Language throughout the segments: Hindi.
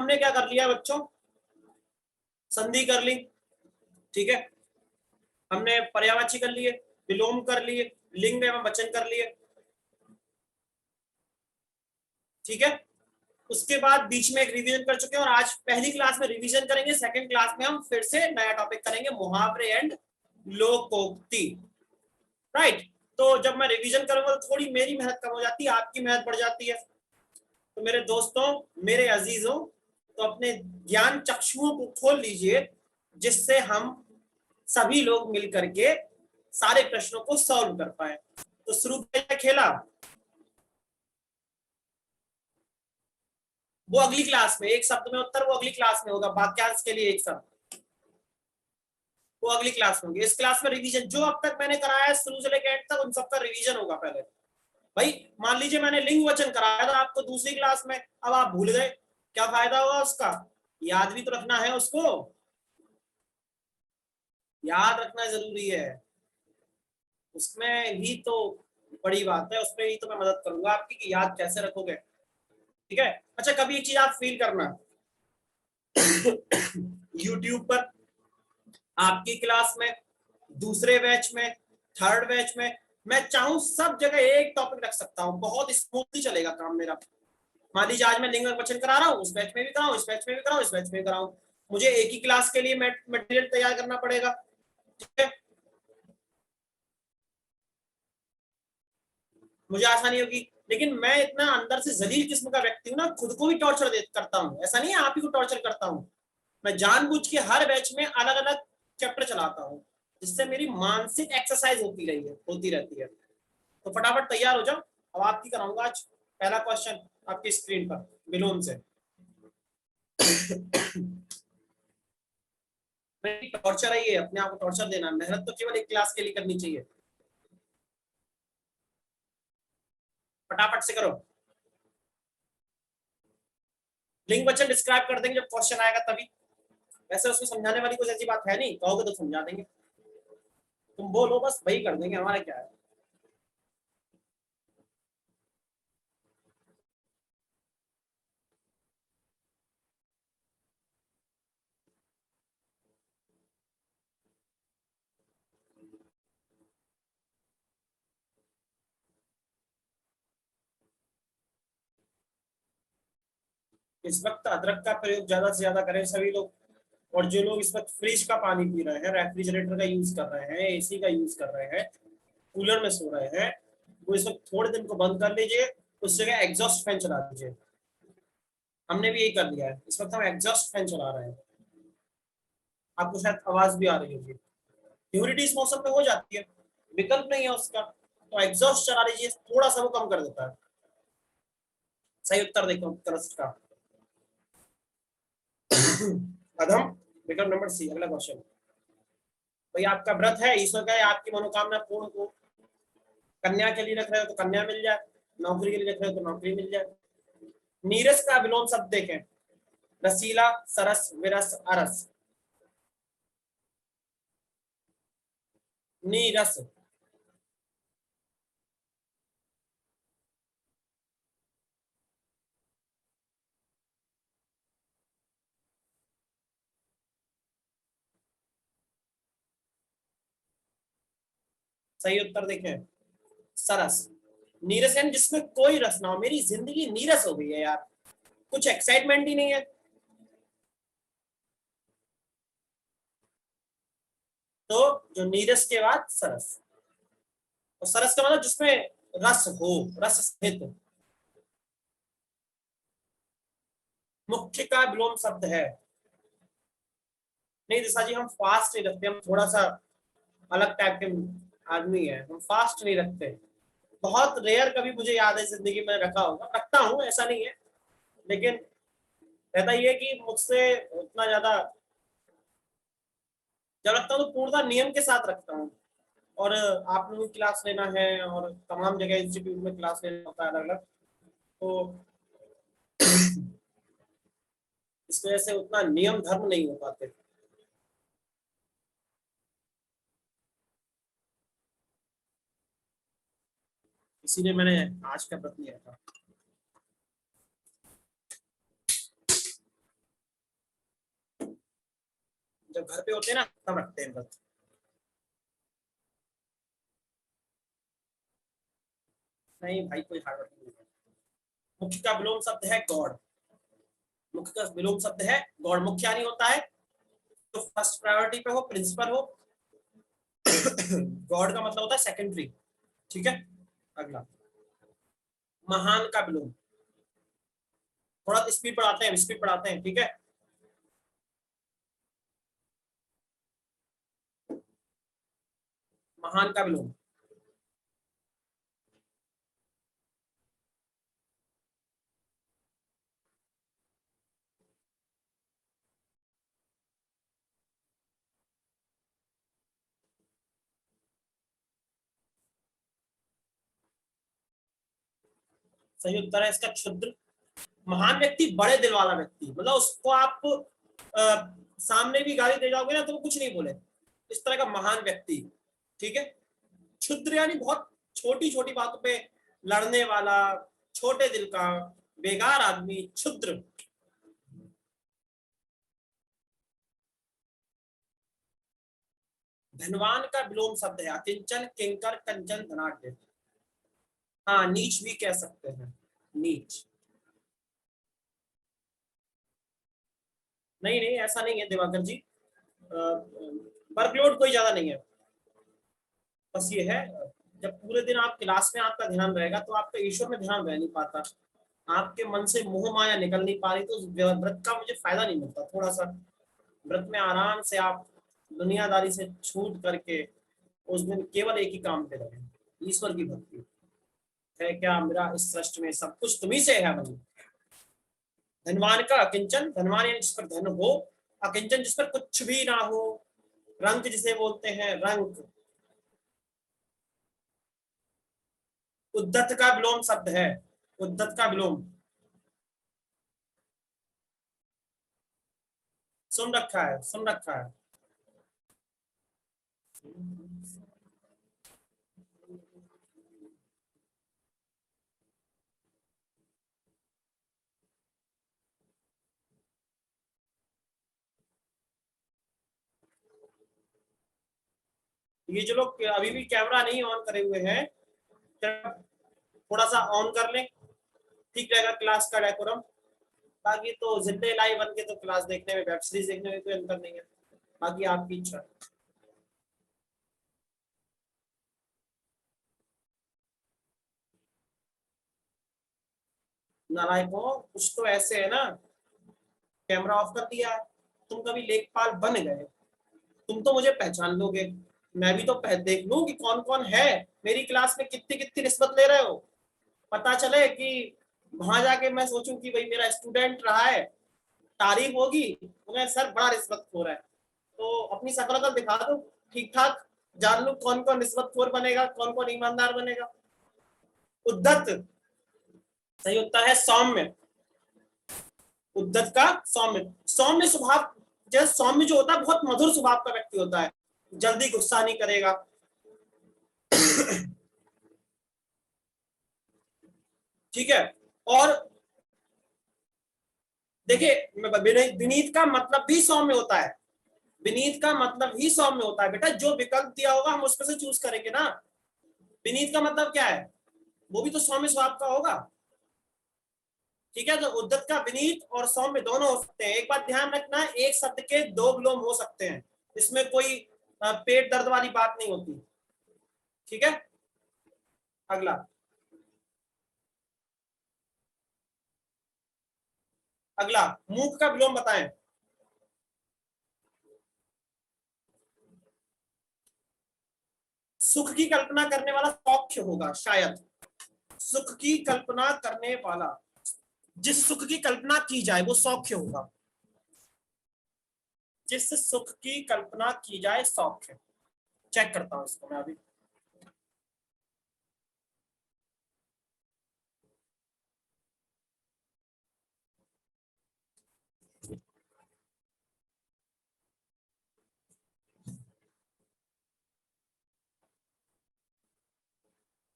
हमने क्या कर लिया बच्चों, संधि कर ली, ठीक है, हमने पर्यायवाची कर लिए, विलोम कर लिए, लिंग एवं वचन कर लिए, ठीक है। उसके बाद बीच में एक रिवीजन कर चुके हैं, और आज पहली क्लास में रिवीजन करेंगे, सेकंड क्लास में हम फिर से नया टॉपिक करेंगे, मुहावरे एंड लोकोक्ति, राइट। तो जब मैं रिवीजन करूंगा तो थोड़ी मेरी मेहनत कम हो जाती है, आपकी मेहनत बढ़ जाती है। तो मेरे दोस्तों, मेरे अजीजों, तो अपने ज्ञान चक्षुओं को खोल लीजिए, जिससे हम सभी लोग मिल करके सारे प्रश्नों को सॉल्व कर पाए। तो शुरू खेला वो अगली क्लास में, एक शब्द में उत्तर वो अगली क्लास में होगा, वाक्यांश के लिए एक शब्द वो अगली क्लास में होगी। इस क्लास में रिवीजन जो अब तक मैंने कराया है शुरू से लेकर एंड तक, उन सबका रिवीजन होगा पहले। भाई मान लीजिए मैंने लिंग वचन कराया था आपको दूसरी क्लास में, अब आप भूल गए, क्या फायदा होगा उसका? याद भी तो रखना है, उसको याद रखना जरूरी है, उसमें ही तो बड़ी बात है, उसमें ही तो मैं मदद करूंगा आपकी कि याद कैसे रखोगे, ठीक है। अच्छा, कभी एक चीज आप फील करना यूट्यूब पर आपकी क्लास में, दूसरे बैच में, थर्ड बैच में, मैं चाहूं सब जगह एक टॉपिक रख सकता हूं, बहुत स्मूथली चलेगा काम मेरा। मान लीजिए आज मैं लिंग और वचन करा रहा हूँ, उस बैच में भी कराऊं, इस बैच में भी कराऊं, इस बैच में भी कराऊं, मुझे एक ही क्लास के लिए मटेरियल तैयार करना पड़ेगा, ठीक है, मुझे आसानी होगी। लेकिन मैं इतना अंदर से जलील किस्म का व्यक्ति हूँ ना, खुद को भी टॉर्चर करता हूँ, ऐसा नहीं है आप ही को टॉर्चर करता हूँ, मैं जानबूझ के हर बैच में अलग अलग चैप्टर चलाता हूँ, जिससे मेरी मानसिक एक्सरसाइज होती रहती है। तो फटाफट तैयार हो जाओ, अब आपकी कराऊंगा आज पहला क्वेश्चन आपकी स्क्रीन पर विलोम से। टॉर्चर है ये, अपने आप को टॉर्चर देना, मेहनत तो केवल एक क्लास के लिए करनी चाहिए, फटाफट से करो। लिंग वचन डिस्क्राइब कर देंगे जब क्वेश्चन आएगा तभी, वैसे उसमें समझाने वाली कुछ ऐसी बात है नहीं, कहोगे तो समझा देंगे, तुम बोलो बस वही कर देंगे, हमारा क्या है। इस वक्त अदरक का प्रयोग ज्यादा से ज्यादा करें सभी लोग, और जो लोग इस वक्त फ्रिज का पानी पी रहे हैं, रेफ्रिजरेटर का यूज कर रहे हैं, एसी का यूज कर रहे हैं, कूलर में सो रहे हैं, वो इस वक्त थोड़े दिन को बंद कर लीजिए, उस जगह एग्जॉस्ट फैन चला दीजिए। हमने भी यही कर लिया है, इस वक्त हम एग्जॉस्ट फैन चला रहे हैं, आपको शायद आवाज भी आ रही होगी, ह्यूमिडिटी इस मौसम में हो जाती है, विकल्प नहीं है उसका, तो एग्जॉस्ट चला लीजिए, थोड़ा सा वो कम कर देता है। सही उत्तर देखो क्रस्ट का अधम, विकल्प नंबर सी। अगला क्वेश्चन, भाई आपका व्रत है, ईश्वर का है आपकी मनोकामना पूर्ण हो, कन्या के लिए रख रहे हो तो कन्या मिल जाए, नौकरी के लिए रख रहे हो तो नौकरी मिल जाए। नीरस का विलोम शब्द देखें, रसीला, सरस, विरस, अरस। नीरस, सही उत्तर देखें सरस। नीरस यानी जिसमें कोई रस ना हो, मेरी जिंदगी नीरस हो गई है यार, कुछ एक्साइटमेंट ही नहीं है, तो जो नीरस के बाद सरस, और सरस का मतलब जिसमें रस हो, रस स्थित। मुख्य का विलोम शब्द है, नहीं दिशा जी हम फास्ट नहीं रखते, हम थोड़ा सा अलग टाइप के आदमी है, हम फास्ट नहीं रखते, बहुत रेयर कभी मुझे याद है जिंदगी में रखा होगा, रखता हूँ ऐसा नहीं है, लेकिन रहता ये कि मुझसे उतना ज्यादा जब रखता हूँ तो पूर्णतः नियम के साथ रखता हूँ। और आप लोगों की क्लास लेना है और तमाम जगह इंस्टीट्यूट में क्लास लेना होता है अलग अलग, तो इस वजह से उतना नियम धर्म नहीं हो पाते, इसीलिए मैंने आज का व्रत लिया था। जब घर पे होते हैं ना तब रखते हैं व्रत। नहीं भाई, कोई हार्ड वर्क नहीं है। मुख्य का विलोम शब्द है गॉड। मुख्य का विलोम शब्द है गॉड। मुख्य नहीं होता है तो फर्स्ट प्रायोरिटी पे हो, प्रिंसिपल हो। गॉड का मतलब होता है सेकेंडरी। ठीक है। अगला, महान का विलोम। थोड़ा स्पीड बढ़ाते हैं, स्पीड बढ़ाते हैं, ठीक है। महान का विलोम। सही उत्तर है इसका क्षुद्र। महान व्यक्ति बड़े दिल वाला व्यक्ति, मतलब उसको आप सामने भी गाली दे जाओगे ना तो वो कुछ नहीं बोले, इस तरह का महान व्यक्ति। ठीक है। क्षुद्र यानी बहुत छोटी छोटी बातों पे लड़ने वाला, छोटे दिल का, बेकार आदमी, क्षुद्र। धनवान का विलोम शब्द है अकिंचन, किंकर, कंचन, धनाढ्य। हाँ, नीच भी कह सकते हैं, नीच। नहीं नहीं, ऐसा नहीं है दिवाकर जी। वर्कलोड कोई ज्यादा नहीं है। बस ये है, जब पूरे दिन आप क्लास में आपका ध्यान रहेगा तो आपका ईश्वर में ध्यान रह नहीं पाता। आपके मन से मोह माया निकल नहीं पा रही, तो व्रत का मुझे फायदा नहीं मिलता। थोड़ा सा व्रत में आराम से आप दुनियादारी से छूट करके उस दिन केवल एक ही काम पे रहे, ईश्वर की भक्ति। है क्या मेरा इस सृष्टि में सब कुछ तुम्ही से है भाई। धनवान का अकिंचन, धनवान यानी जिस पर धन हो, अकिंचन जिस पर कुछ भी ना हो। रंक जिसे बोलते हैं, रंक। उद्धत का विलोम शब्द है, उद्धत का विलोम। सुन रखा है, सुन रखा है। ये जो लोग अभी भी कैमरा नहीं ऑन करे हुए हैं, थोड़ा सा ऑन कर लें, ठीक रहेगा क्लास का डेकोरम। बाकी तो जिंदे लाइव बन के तो क्लास देखने में, वेब सीरीज देखने में कोई अंतर नहीं है। बाकी आपकी इच्छा। नालायकों, कुछ तो ऐसे है ना, कैमरा ऑफ कर दिया, तुम कभी लेखपाल बन गए, तुम तो मुझे पहचान लोगे। मैं भी तो देख लूं कि कौन कौन है मेरी क्लास में, कितनी कितनी रिश्वत ले रहे हो। पता चले कि वहां जाके मैं सोचूं कि भाई मेरा स्टूडेंट रहा है, तारीफ होगी तो मैं सर बड़ा रिश्वतखोर है। तो अपनी सफलता दिखा दो, ठीक ठाक जान लू कौन कौन रिश्वतखोर बनेगा, कौन कौन ईमानदार बनेगा। उद्धत। सही उत्तर है सौम्य। उद्धत का सौम्य। सौम्य स्वभाव, जैसे सौम्य जो होता है बहुत मधुर स्वभाव का व्यक्ति होता है, जल्दी गुस्सा नहीं करेगा। ठीक है। और देखिए, विनीत का मतलब भी सौम्य होता है। विनीत का मतलब ही सौम्य होता है बेटा, जो विकल्प दिया होगा हम उसमें से चूज करेंगे ना। विनीत का मतलब क्या है, वो भी तो सौम्य स्वभाव का होगा। ठीक है, तो उद्धत का विनीत और सौम्य दोनों हो सकते हैं। एक बात ध्यान रखना, एक शब्द के दो विलोम हो सकते हैं, इसमें कोई पेट दर्द वाली बात नहीं होती। ठीक है। अगला, अगला मूक का विलोम बताएं। सुख की कल्पना करने वाला सौख्य होगा शायद। सुख की कल्पना करने वाला, जिस सुख की कल्पना की जाए वो सौख्य होगा। जिस सुख की कल्पना की जाए सौख्य। चेक करता हूं इसको मैं अभी।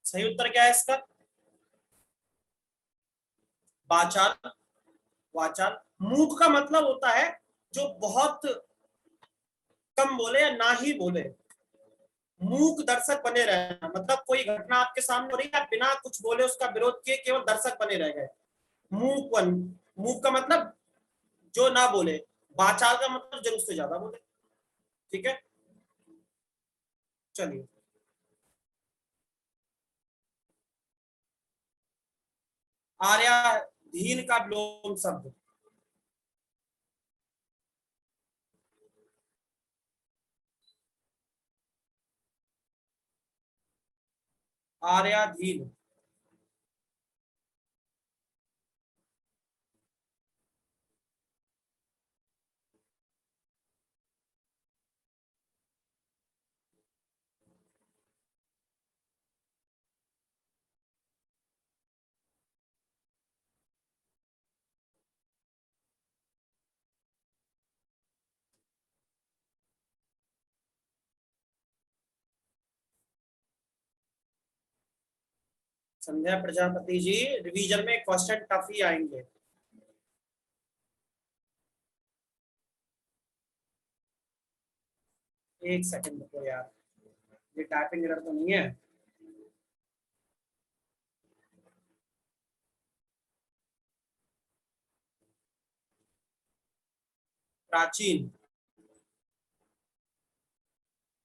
सही उत्तर क्या है इसका? वाचाल। वाचाल। मूक का मतलब होता है जो बहुत कम बोले या ना ही बोले। मूक दर्शक बने रहना मतलब कोई घटना आपके सामने हो रही है, आप बिना कुछ बोले उसका विरोध किए केवल दर्शक बने रह गए। मूक मूक का मतलब जो ना बोले, वाचाल का मतलब जरूरत से ज्यादा बोले। ठीक है, चलिए। आर्याधीन का विलोम शब्द। आर्याधीन, संध्या प्रजापति जी, रिवीजन में क्वेश्चन टफ ही आएंगे। एक सेकंड रुको यार, ये टाइपिंग एरर तो नहीं है। प्राचीन,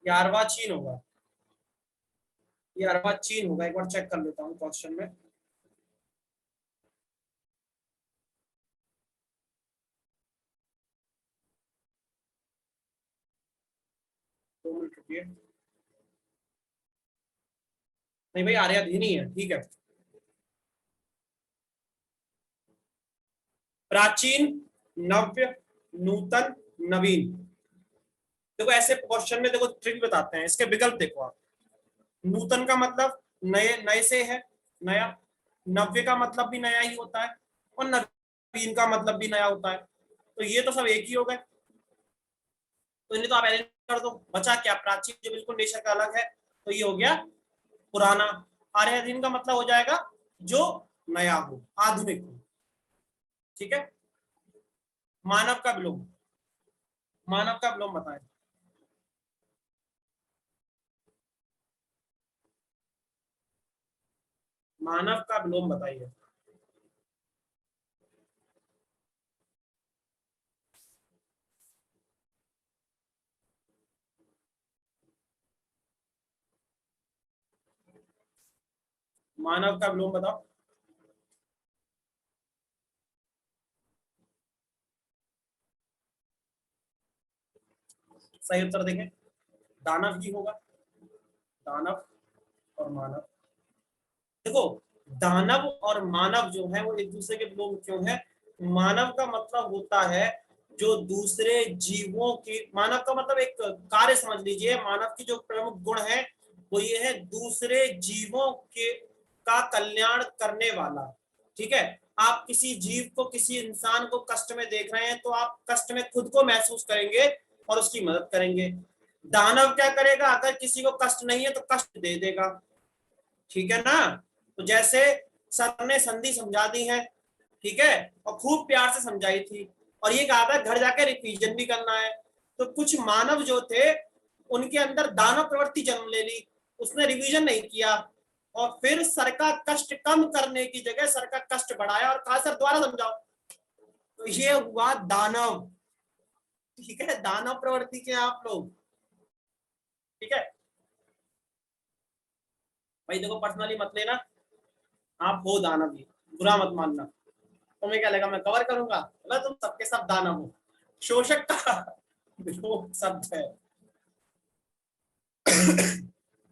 ये अर्वाचीन होगा, ये अर्वाचीन होगा, एक बार चेक कर लेता हूँ क्वेश्चन में। दो मिनट रुकिए। नहीं भाई, आर्याधीन ही है, ठीक है। प्राचीन, नव्य, नूतन, नवीन। देखो ऐसे क्वेश्चन में देखो ट्रिक बताते हैं, इसके विकल्प देखो आप। नूतन का मतलब नए, नए से है, नया। नव्य का मतलब भी नया ही होता है, और नवीन का मतलब भी नया होता है। तो ये तो सब एक ही हो गए, तो इन्हें तो आप एलिमिनेट कर दो। बचा क्या? प्राचीन जो बिल्कुल नेचर का अलग है, तो ये हो गया पुराना। आर्याधीन का मतलब हो जाएगा जो नया हो, आधुनिक हो। ठीक है। मानव का विलोम, मानव का विलोम बताएं। मानव का विलोम बताइए। मानव का विलोम बताओ। सही उत्तर देखें, दानव ही होगा। दानव और मानव। देखो, दानव और मानव जो है वो एक दूसरे के विलोम क्यों है? मानव का मतलब होता है जो दूसरे जीवों की, मानव का मतलब एक कार्य समझ लीजिए, मानव की जो प्रमुख गुण है वो ये है दूसरे जीवों के का कल्याण करने वाला। ठीक है। आप किसी जीव को, किसी इंसान को कष्ट में देख रहे हैं तो आप कष्ट में खुद को महसूस करेंगे और उसकी मदद करेंगे। दानव क्या करेगा? अगर किसी को कष्ट नहीं है तो कष्ट दे देगा। ठीक है ना? तो जैसे सर ने संधि समझा दी है, ठीक है, और खूब प्यार से समझाई थी, और ये कहा था घर जाकर रिवीजन भी करना है। तो कुछ मानव जो थे उनके अंदर दानव प्रवृत्ति जन्म ले ली, उसने रिवीजन नहीं किया, और फिर सर का कष्ट कम करने की जगह सर का कष्ट बढ़ाया और कहा सर दोबारा समझाओ। तो ये हुआ दानव। ठीक है, दानव प्रवृत्ति के आप लोग। ठीक है भाई, देखो पर्सनली मत लेना, आप हो दानव ही, बुरा मत मानना। तुम्हें क्या लगा मैं कवर करूंगा? बोला तुम सबके सब दानव हो। शोषक का विलोम शब्द है,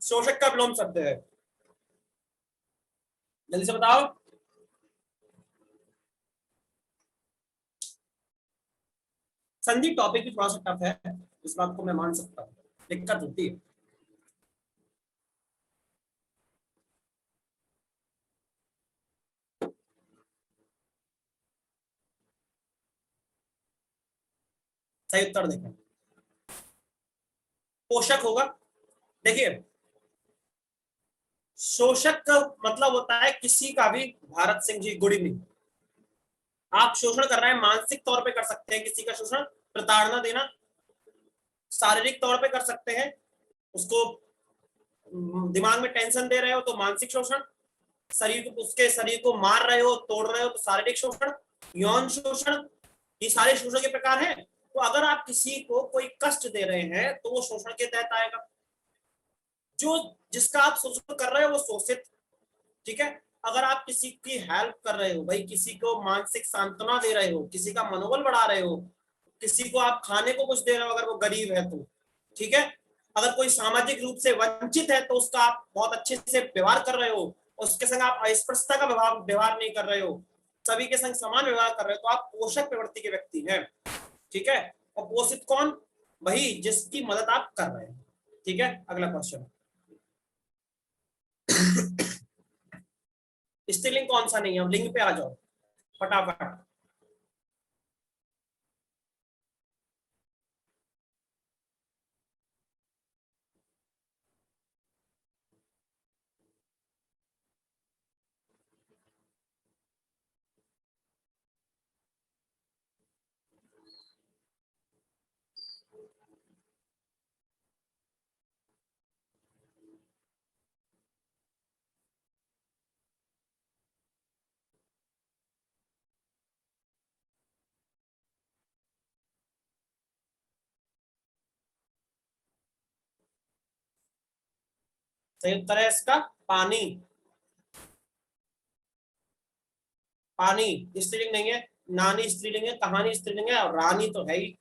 शोषक का विलोम शब्द है। जल्दी से बताओ। संदीप टॉपिक भी थोड़ा सा टफ है, इस बात को मैं मान सकता हूँ, दिक्कत होती है। सही उत्तर देखें, पोषक होगा। देखिए, शोषक का मतलब होता है किसी का भी, भारत सिंह जी गुड इवनिंग, आप शोषण कर रहे हैं, मानसिक तौर पे कर सकते हैं किसी का शोषण, प्रताड़ना देना। शारीरिक तौर पे कर सकते हैं, उसको दिमाग में टेंशन दे रहे हो तो मानसिक शोषण, शरीर को, उसके शरीर को मार रहे हो, तोड़ रहे हो तो शारीरिक शोषण, यौन शोषण, ये सारे शोषण के प्रकार हैं। तो अगर आप किसी को कोई कष्ट दे रहे हैं तो वो शोषण के तहत आएगा। जो जिसका आप शोषण कर रहे हो वो शोषित, ठीक है। अगर आप किसी की हेल्प कर रहे हो, भाई किसी को मानसिक सांत्वना दे रहे हो, किसी का मनोबल बढ़ा रहे हो, किसी को आप खाने को कुछ दे रहे हो अगर वो गरीब है तो, ठीक है। अगर कोई सामाजिक रूप से वंचित है तो उसका आप बहुत अच्छे से व्यवहार कर रहे हो, उसके संग आप अस्पृश्यता का व्यवहार नहीं कर रहे हो, सभी के संग समान व्यवहार कर रहे हो, तो आप पोषक प्रवृत्ति के व्यक्ति हैं, ठीक है। और पोषित कौन? वही जिसकी मदद आप कर रहे हैं, ठीक है। अगला क्वेश्चन, स्त्रीलिंग कौन सा नहीं है? लिंग पे आ जाओ फटाफट। सही उत्तर है इसका पानी। पानी स्त्रीलिंग नहीं है, नानी स्त्रीलिंग है, कहानी स्त्रीलिंग है, और रानी तो है ही।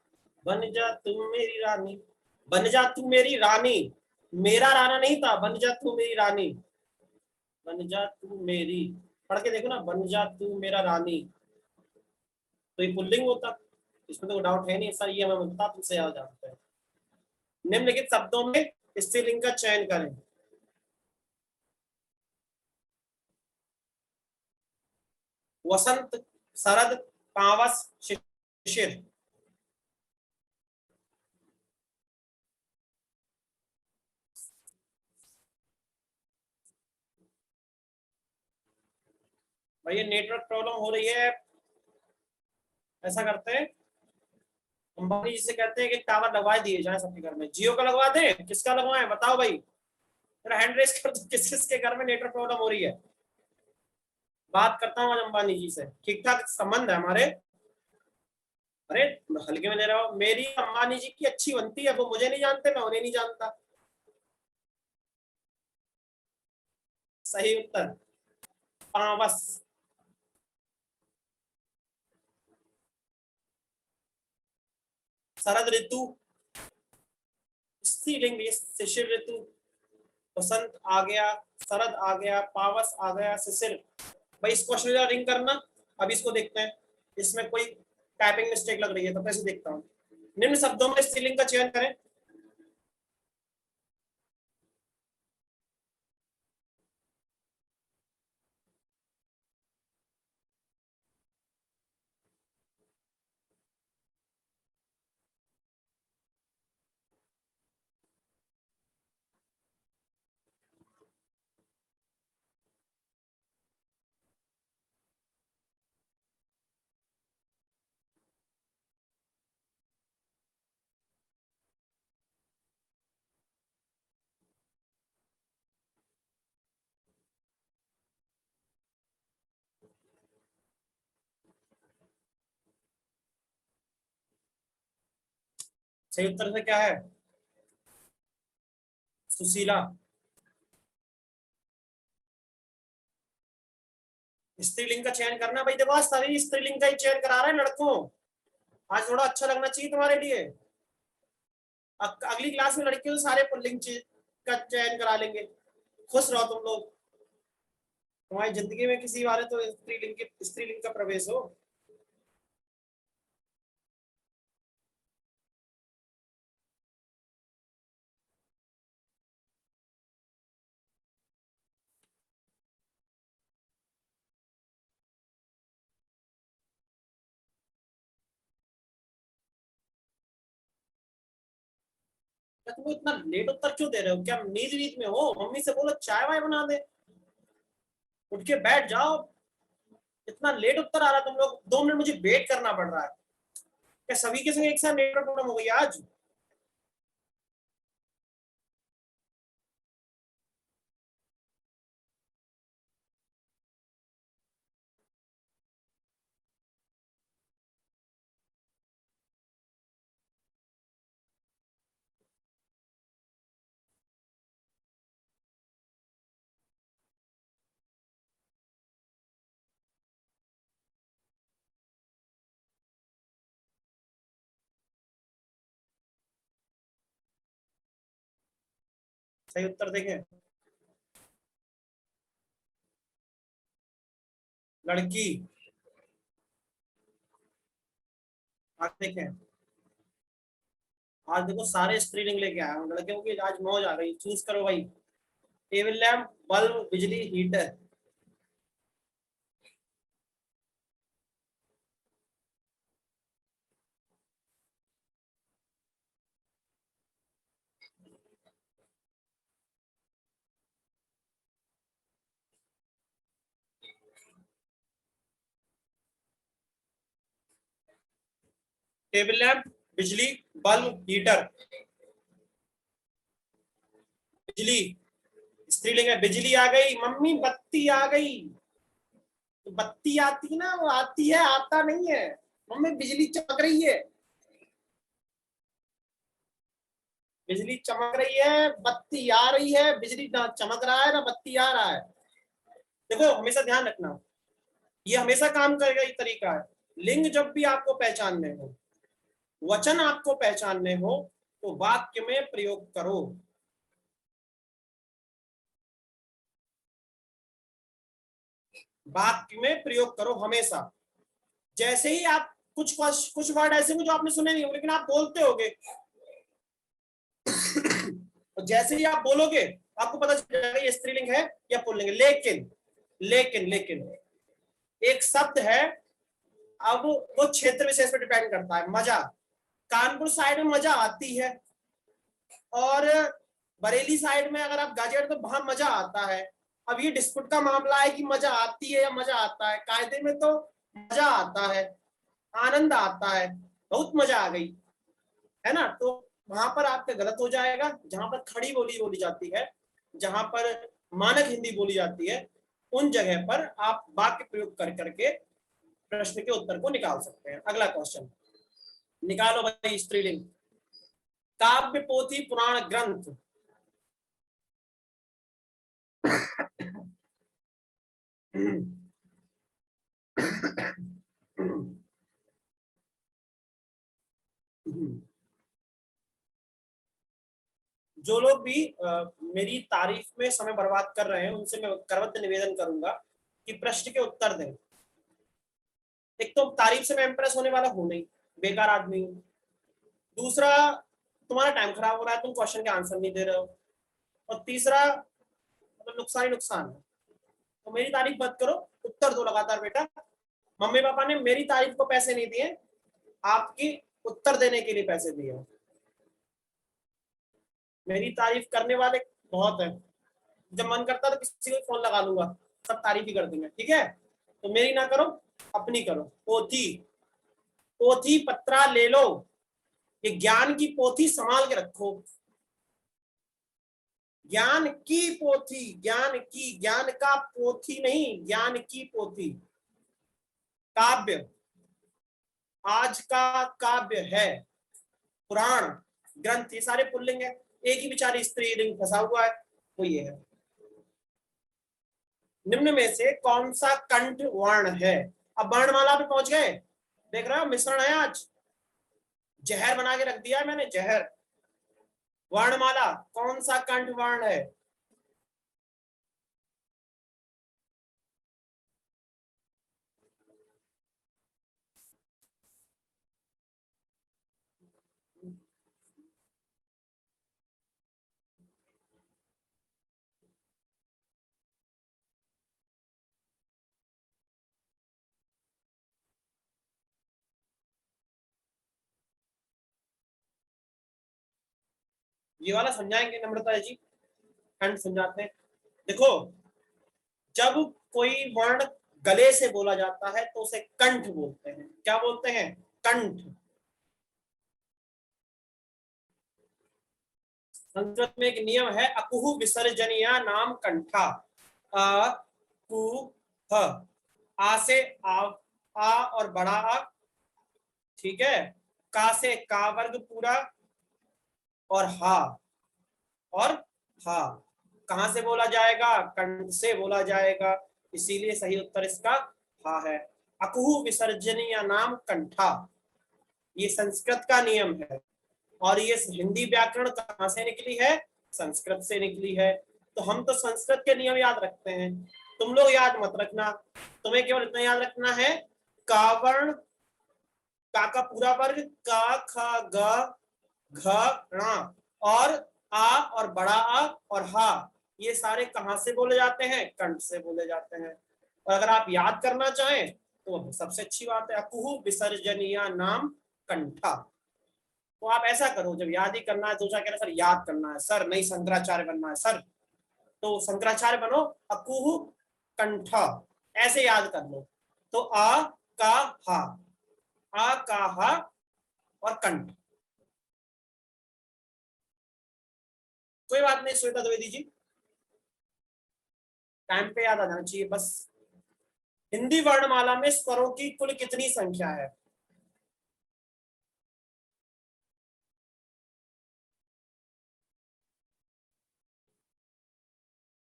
बन जा तुम मेरी रानी, बन जा तू मेरी रानी, मेरा राणा नहीं था, बन जा तू मेरी रानी, बन जा तू मेरी, पढ़ के देखो ना, बन जा तू मेरा रानी, तो ये पुल्लिंग होता, इसमें तो डाउट है नहीं सर, ये हमें बनता, तुमसे याद जानते हैं। निम्नलिखित शब्दों में स्त्रीलिंग का चयन करें। वसंत, शरद, पावस, शिशिर। भाई ये नेटवर्क प्रॉब्लम हो रही है, ऐसा करते हैं, अंबानी जी से कहते हैं कि टावर लगवा दिए जाए सबके घर में। जियो का लगवा दें, किसका लगवाएं बताओ भाई, मेरा हैंड रेस कर दो, किस किसके घर में नेटवर्क प्रॉब्लम हो रही है। बात करता हूँ आज अंबानी जी से, ठीक ठाक संबंध है हमारे। अरे हल्के में ले रहा हूँ, मेरी अंबानी जी की अच्छी बनती है, वो मुझे नहीं जानते, मैं उन्हें नहीं जानता। सही उत्तर पावस। शरद ऋतु स्त्रीलिंग, शिशिर ऋतु, बसंत आ गया, शरद आ गया, पावस आ गया, शिशिर। भाई इस क्वेश्चन का रिंग करना। अब इसको देखते हैं, इसमें कोई टाइपिंग मिस्टेक लग रही है तो कैसे देखता हूँ। निम्न शब्दों में स्त्रीलिंग का चयन करें। सही उत्तर से क्या है? सुशीला। स्त्रीलिंग का चयन करना भाई, देखो आज सभी स्त्रीलिंग का ही चयन करा रहे हैं लड़कों, आज थोड़ा अच्छा लगना चाहिए तुम्हारे लिए। अगली क्लास में लड़कियों से सारे पुल्लिंग का चयन करा लेंगे, खुश रहो तुम लोग, तुम्हारी जिंदगी में किसी बारे तो स्त्रीलिंग का प्रवेश हो। क्या तुम इतना लेट उत्तर क्यों दे रहे हो? क्या नींद वीद में हो? मम्मी से बोलो चाय वाय बना दे, उठ के बैठ जाओ। इतना लेट उत्तर आ रहा है, तुम लोग 2 मिनट मुझे वेट करना पड़ रहा है। क्या सभी के संग एक साथ नेटवर्क प्रॉब्लम हो गई आज? सही उत्तर देखें, लड़की। आज देखें, आज देखो सारे स्त्रीलिंग लेके आया हूँ, लड़कियों की आज मौज आ गई। चूज करो भाई। टेबल लैंप, बल्ब, बिजली, हीटर। टेबल लैंप, बिजली, बल्ब, हीटर। बिजली स्त्रीलिंग है, बिजली आ गई। मम्मी बत्ती आ गई। तो बत्ती आती ना, वो आती है, आता नहीं है। मम्मी बिजली चमक रही है, बिजली चमक रही है, बत्ती आ रही है। बिजली ना चमक रहा है ना बत्ती आ रहा है। देखो हमेशा ध्यान रखना, ये हमेशा काम करेगा, ये तरीका है। लिंग जब भी आपको पहचानने हो, वचन आपको पहचानने हो, तो वाक्य में प्रयोग करो। वाक्य में प्रयोग करो हमेशा। जैसे ही आप कुछ वर्ड ऐसे हो जो आपने सुने नहीं हो, लेकिन आप बोलते होगे, और जैसे ही आप बोलोगे आपको पता चल जाएगा ये स्त्रीलिंग है या पुल्लिंग है। लेकिन लेकिन लेकिन एक शब्द है, अब वो क्षेत्र विशेष पर डिपेंड करता है। मजा, कानपुर साइड में मजा आती है, और बरेली साइड में अगर आप गाजियाबाद, तो वहां मजा आता है। अब ये डिस्प्यूट का मामला है कि मजा आती है या मजा आता है। कायदे में तो मजा आता है, आनंद आता है, बहुत मजा आ गई, है ना। तो वहां पर आपका गलत हो जाएगा। जहां पर खड़ी बोली बोली जाती है, जहां पर मानक हिंदी बोली जाती है, उन जगह पर आप वाक्य प्रयोग कर करके प्रश्न के उत्तर को निकाल सकते हैं। अगला क्वेश्चन निकालो भाई, स्त्रीलिंग। काव्य, पोथी, पुराण, ग्रंथ। जो लोग भी मेरी तारीफ में समय बर्बाद कर रहे हैं, उनसे मैं करवत निवेदन करूंगा कि प्रश्न के उत्तर दें। एक तो तारीफ से मैं इंप्रेस होने वाला हूं नहीं, बेकार आदमी हूं। दूसरा, तुम्हारा टाइम खराब हो रहा है, तुम क्वेश्चन के आंसर नहीं दे रहे हो। और तीसरा, मतलब नुकसान ही नुकसान है। तो मेरी तारीफ मत करो, उत्तर दो लगातार बेटा। मम्मी पापा ने मेरी तारीफ को पैसे नहीं दिए, आपकी उत्तर देने के लिए पैसे दिए। मेरी तारीफ करने वाले बहुत है, जब मन करता है तो किसी को फोन लगा लूंगा, सब तारीफ ही कर देंगे, ठीक है। तो मेरी ना करो, अपनी करो। पोथी, पोथी पत्रा ले लो, ये ज्ञान की पोथी संभाल के रखो। ज्ञान की पोथी, ज्ञान की, ज्ञान का पोथी नहीं, ज्ञान की पोथी। काव्य, आज का काव्य है। पुराण, ग्रंथ, ये सारे पुल्लिंग है। एक ही बेचारी स्त्रीलिंग फंसा हुआ है, वो ये है। निम्न में से कौन सा कंठ वर्ण है? अब वर्णमाला पे पहुंच गए, देख रहे हो मिश्रण है आज, जहर बना के रख दिया है मैंने, जहर। वर्णमाला, कौन सा कंठ वर्ण है? ये वाला समझाएंगे नम्रता जी, कंठ समझाते हैं। देखो, जब कोई वर्ण गले से बोला जाता है तो उसे कंठ बोलते हैं। क्या बोलते हैं? कंठ। संस्कृत में एक नियम है, अकुहु विसर्जनीया नाम कंठा। अ कु ह, आ से आ और बड़ा आ, ठीक है। का से का वर्ग पूरा, और हा, और हा। कहां से बोला जाएगा? कंठ से बोला जाएगा, इसीलिए सही उत्तर इसका हा है। अकुहु विसर्जनीय नाम कंठा, ये संस्कृत का नियम है। और ये हिंदी व्याकरण कहां से निकली है? संस्कृत से निकली है, तो हम तो संस्कृत के नियम याद रखते हैं, तुम लोग याद मत रखना। तुम्हें केवल इतना याद रखना है, कावर्ण, का पूरा वर्ग, का ख ग घ ण, और आ और बड़ा आ और हा, ये सारे कहां से बोले जाते हैं? कंठ से बोले जाते हैं। और अगर आप याद करना चाहें तो सबसे अच्छी बात है, अकुहु विसर्जनीय नाम कंठा। तो आप ऐसा करो, जब याद ही करना है, दूसरा कह रहा सर याद करना है, सर नहीं शंकराचार्य बनना है सर, तो शंकराचार्य बनो, अकुहु कंठा, ऐसे याद कर लो। तो आ का हा, आ का हा और कंठ। कोई बात नहीं श्वेता द्विवेदी जी, टाइम पे याद आ जाना चाहिए बस। हिंदी वर्णमाला में स्वरों की कुल कितनी संख्या है?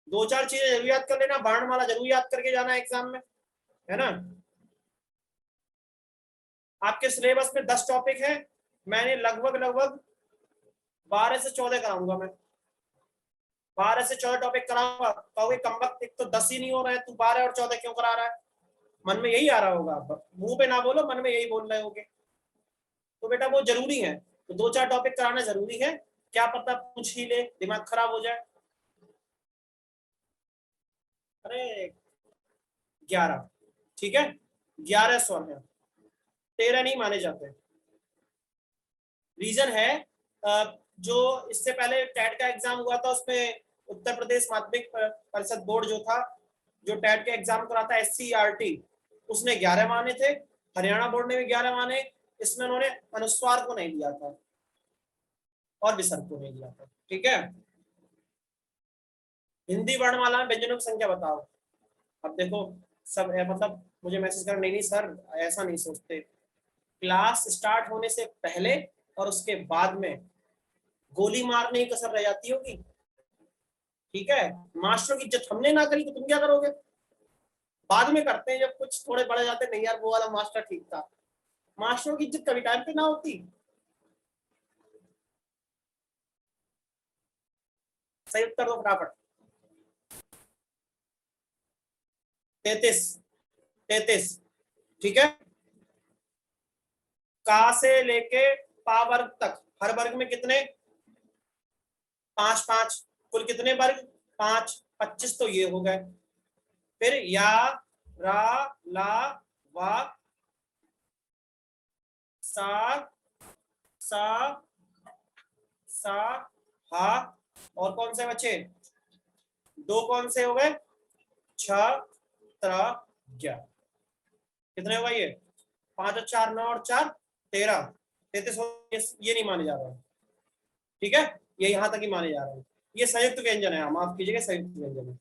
दो चार चीजें जरूर याद कर लेना, वर्णमाला जरूर याद करके जाना एग्जाम में, है ना। आपके सिलेबस में 10 टॉपिक है, मैंने लगभग लगभग 12 से 14 कराऊंगा मैं, 12 से 14 टॉपिक कराऊंगा। कहोगे कम वक्त, एक तो 10 ही नहीं हो रहा है, तू 12 और 14 क्यों करा रहा है? मन में यही आ रहा होगा, मुंह पे ना बोलो, मन में यही बोल रहे होगे। तो बेटा वो जरूरी है, तो 2-4 टॉपिक कराना जरूरी है, क्या पता पूछ ही ले, दिमाग खराब हो जाए। अरे 11, ठीक है, 11 स्वर है, 13 नहीं माने जाते। रीजन है, जो इससे पहले टेट का एग्जाम हुआ था, उसमें उत्तर प्रदेश माध्यमिक परिषद बोर्ड जो था, जो टेट का एग्जाम कराता SCERT, उसने 11 माने थे, हरियाणा बोर्ड ने भी 11 माने, इसमें उन्होंने अनुस्वार को नहीं लिया था और विसर्ग को नहीं लिया था, ठीक है। हिंदी वर्णमाला में व्यंजनों की संख्या बताओ। अब देखो सब मतलब मुझे मैसेज कर, नहीं नहीं सर ऐसा नहीं सोचते, क्लास स्टार्ट होने से पहले और उसके बाद में गोली मारने की कसर रह जाती होगी, ठीक है। मास्टरों की इज्जत हमने ना करी तो तुम क्या करोगे? बाद में करते हैं जब कुछ थोड़े बड़े जाते हैं, नहीं यार वो वाला मास्टर ठीक था। मास्टरों की इज्जत कभी टाइम पे ना होती। सही उत्तर दो फटाफट। 33, 33, ठीक है। का से लेके पा वर्ग तक, हर वर्ग में कितने? 5 5, कुल कितने वर्ग? 5, 25 तो ये हो गए। फिर या, रा, ला, वा, सा, सा, सा, हा, और कौन से बचे? दो कौन से हो गए? छ, त्र, ज्ञ। कितने हुआ ये? 5 और 4 9 और 4 13, 33 ये नहीं माने जा रहा है, ठीक है, ये यहां तक ही माने जा रहे हैं। ये संयुक्त व्यंजन है, माफ कीजिएगा संयुक्त व्यंजन है।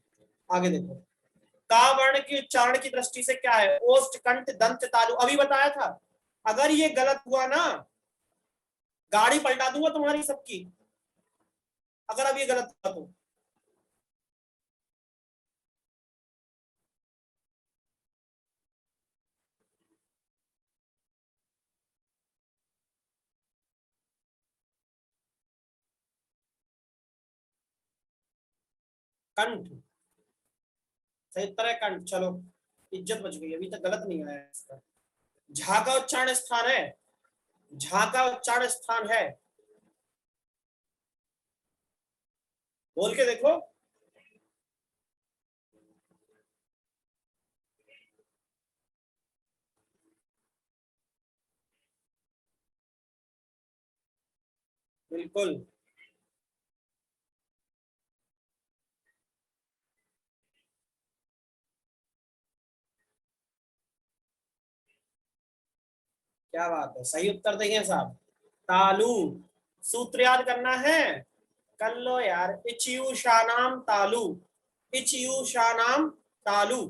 आगे देखो, का वर्ण की उच्चारण की दृष्टि से क्या है? ओष्ठ, कंठ, दंत, तालु, अभी बताया था। अगर ये गलत हुआ ना, गाड़ी पलटा दूंगा तुम्हारी सबकी, अगर अब ये गलत हुआ तो। कंठ सही उत्तर है, कंठ। चलो इज्जत बच गई, अभी तक गलत नहीं आया इसका। झा का उच्चारण स्थान है, झा का उच्चारण स्थान है, बोल के देखो। बिल्कुल क्या बात है, सही उत्तर देखिए साहब, तालु। सूत्र याद करना है, कर लो यार, इचयूषानाम तालु, इचयूषानाम तालु।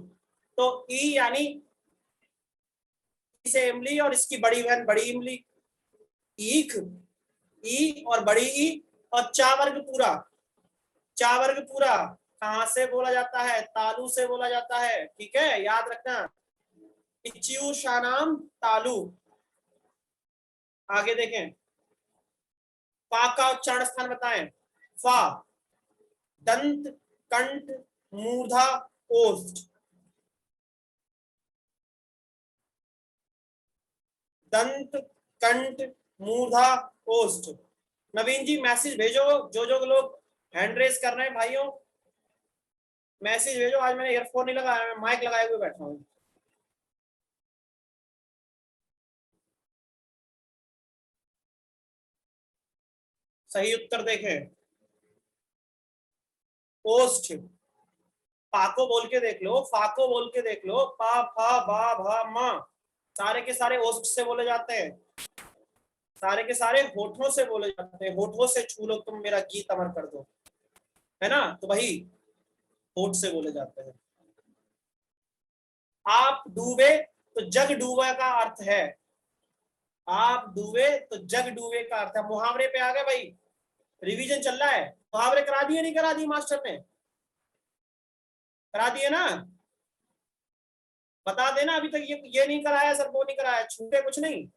तो ई यानी से इमली और इसकी बड़ी बहन बड़ी इमली, ईख, ई और बड़ी ई, और चा वर्ग पूरा, चा वर्ग पूरा कहां से बोला जाता है? तालु से बोला जाता है, ठीक है, याद रखना, इच्यूशानाम तालु। आगे देखें, पा का उच्चारण स्थान बताएं। फा, दंत, कंठ, मूर्धा, ओष्ठ। दंत, कंठ, मूर्धा, ओष्ठ। नवीन जी मैसेज भेजो, जो जो लोग हैंड रेस कर रहे हैं भाइयों, मैसेज भेजो। आज मैंने ईयरफोन नहीं लगाया, मैं माइक लगाए हुए बैठा हूँ। सही उत्तर देखें, ओष्ठ। पाको बोल के देख लो, फाको बोल के देख लो, पा फा बा भा मा, सारे के सारे ओष्ठ से बोले जाते हैं। सारे के सारे होठों से बोले जाते हैं। होठों से छू लो तुम मेरा गीत अमर कर दो, है ना, तो वही होठ से बोले जाते हैं। आप डूबे तो जग डूबा का अर्थ है। आप डूबे तो जग डूबे का अर्थ है। मुहावरे पे आ गए भाई, रिवीजन चल रहा है। मुहावरे करा दिए नहीं करा दिए मास्टर ने? करा दिए ना? बता देना अभी तक ये नहीं कराया सर, वो नहीं कराया, छूटे कुछ नहीं।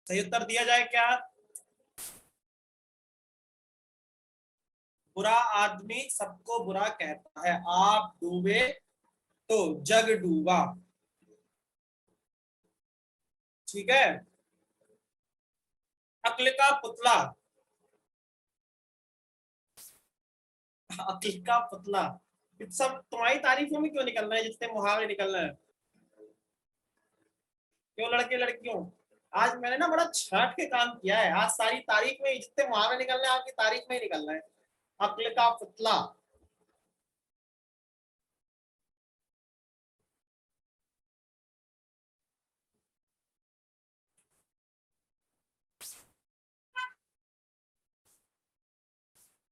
सही उत्तर दिया जाए क्या? बुरा आदमी सबको बुरा कहता है। आप डूबे तो जग डूबा। ठीक है। अक्ल का पुतला। अक्ल का पुतला। ये सब तुम्हारी तारीफों में क्यों निकल रहे हैं जितने मुहावरे निकल रहे हैं? क्यों लड़के लड़कियों? आज मैंने ना बड़ा छाट के काम किया है। आज सारी तारीफ में जितने मुहावरे निकल रहे हैं आपकी तारीफ में ही निकल रहे हैं। अक्ल का पुतला।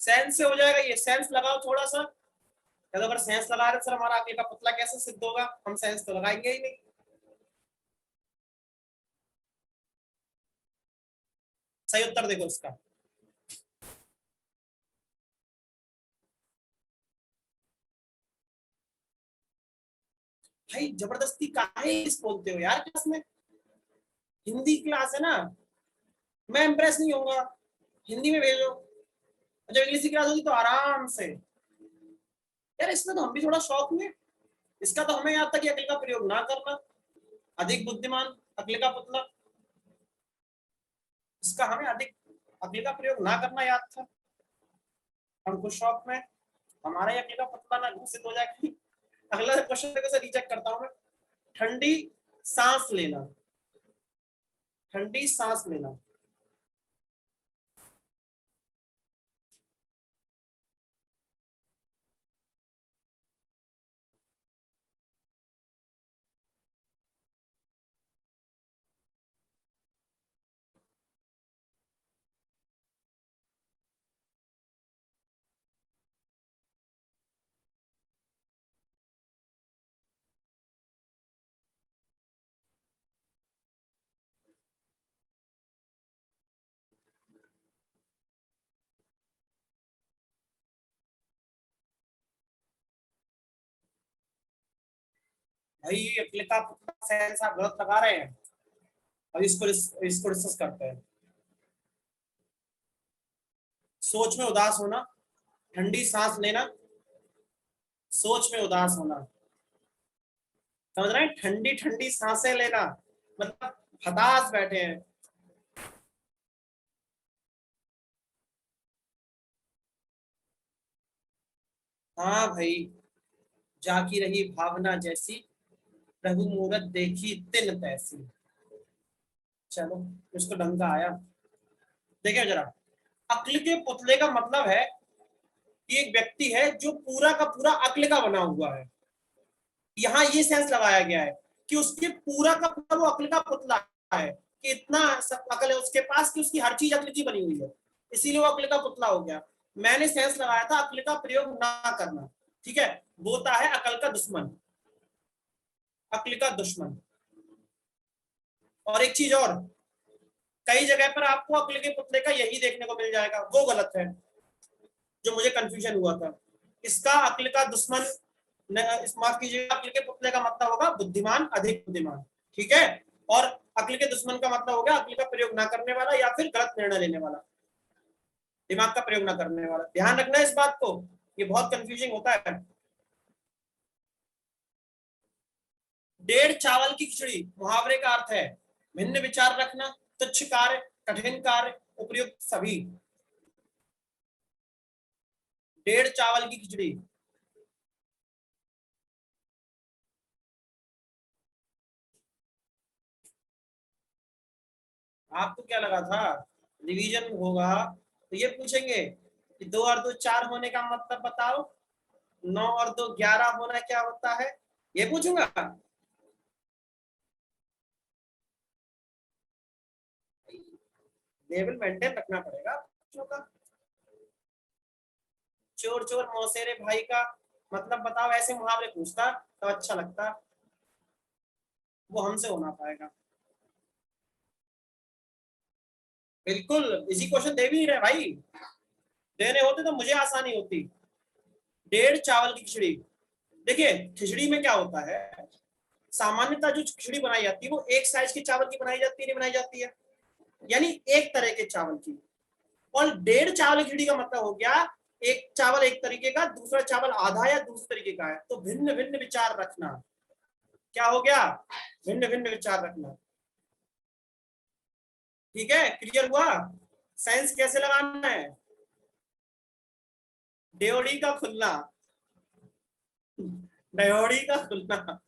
सेंस से हो जाएगा ये, सेंस लगाओ थोड़ा सा। तो अगर सेंस लगा रहे सर हमारा अक्ल का पुतला कैसे सिद्ध होगा? हम सेंस तो लगाएंगे ही नहीं। सही उत्तर देखो इसका। भाई जबरदस्ती काहे इस बोलते हो यार क्लास में? हिंदी क्लास है ना, मैं इंप्रेस नहीं होऊंगा। हिंदी में भेजो। जब इंग्लिश की क्लास होगी तो आराम से। यार इसमें तो हम भी थोड़ा शौक में। इसका तो हमें याद था कि अक्ल का प्रयोग ना करना, अधिक बुद्धिमान, अक्ल का पुतला। इसका हमें अधिक अक्ल का प्रयोग ना करना याद था। हम कुछ शौक में, हमारा ही अक्ल का पुतला ना घोषित हो जाए। अगला क्वेश्चन देखो, रिजेक्ट करता हूं मैं। ठंडी सांस लेना। ठंडी सांस लेना। भाई अक्ल का पुतला सेंस आप गलत लगा रहे हैं। अब इसको डिस्कस करते हैं। सोच में उदास होना, ठंडी सांस लेना, सोच में उदास होना। समझ रहे हैं? ठंडी ठंडी सांसें लेना मतलब हताश बैठे हैं। हाँ भाई, जागी रही भावना जैसी, प्रभु मूरत देखी तिन तैसी। चलो, इसको ढंग का आया। देखिए जरा, अक्ल के पुतले का मतलब है कि एक व्यक्ति है जो पूरा का पूरा अक्ल का बना हुआ है। यहाँ ये सेंस लगाया गया है कि उसके पूरा का पूरा वो अक्ल का पुतला है, कि इतना सब अकल है उसके पास कि उसकी हर चीज अक्ल की बनी हुई है, इसीलिए वो अक्ल का पुतला हो गया। मैंने सेंस लगाया था अक्ल का प्रयोग ना करना, ठीक है, वो होता है अकल का दुश्मन, अक्ल का दुश्मन। और एक चीज और, कई जगह पर आपको अक्ल के पुतले का यही देखने को मिल जाएगा, वो गलत है, जो मुझे कंफ्यूजन हुआ था। इसका अक्ल का दुश्मन, इस माफ कीजिएगा, अक्ल के पुतले का मतलब होगा बुद्धिमान, अधिक बुद्धिमान, ठीक है। और अक्ल के दुश्मन का मतलब हो गया अक्ल का प्रयोग ना करने वाला या फिर गलत निर्णय लेने वाला, दिमाग का प्रयोग ना करने वाला। ध्यान रखना इस बात को, ये बहुत कंफ्यूजिंग होता है। डेढ़ चावल की खिचड़ी मुहावरे का अर्थ है भिन्न विचार रखना, तुच्छ कार्य, कठिन कार्य, उपयुक्त सभी। डेढ़ चावल की खिचड़ी, आपको क्या लगा था रिवीजन होगा तो ये पूछेंगे कि 2 और 2 4 होने का मतलब बताओ, 9 और 2 11 होना क्या होता है, ये पूछूंगा। लेवल मेंटेन रखना पड़ेगा बच्चों का। चोर चोर मौसेरे भाई का मतलब बताओ, ऐसे मुहावरे पूछता तो अच्छा लगता, वो हमसे होना पाएगा। बिल्कुल इसी क्वेश्चन दे भी नहीं रहे भाई, देने होते तो मुझे आसानी होती। डेढ़ चावल की खिचड़ी, देखिए खिचड़ी में क्या होता है, सामान्यतः जो खिचड़ी बनाई जाती है वो एक साइज के चावल की बनाई जाती है, नहीं बनाई जाती है, यानी एक तरह के चावल की। और डेढ़ चावल की खिचड़ी का मतलब हो गया एक चावल एक तरीके का, दूसरा चावल आधा या दूसरे तरीके का है, तो भिन्न भिन्न विचार रखना। क्या हो गया, भिन्न भिन्न विचार रखना, ठीक है, क्लियर हुआ। साइंस कैसे लगाना है, डेवड़ी का खुलना, डेवड़ी का खुलना,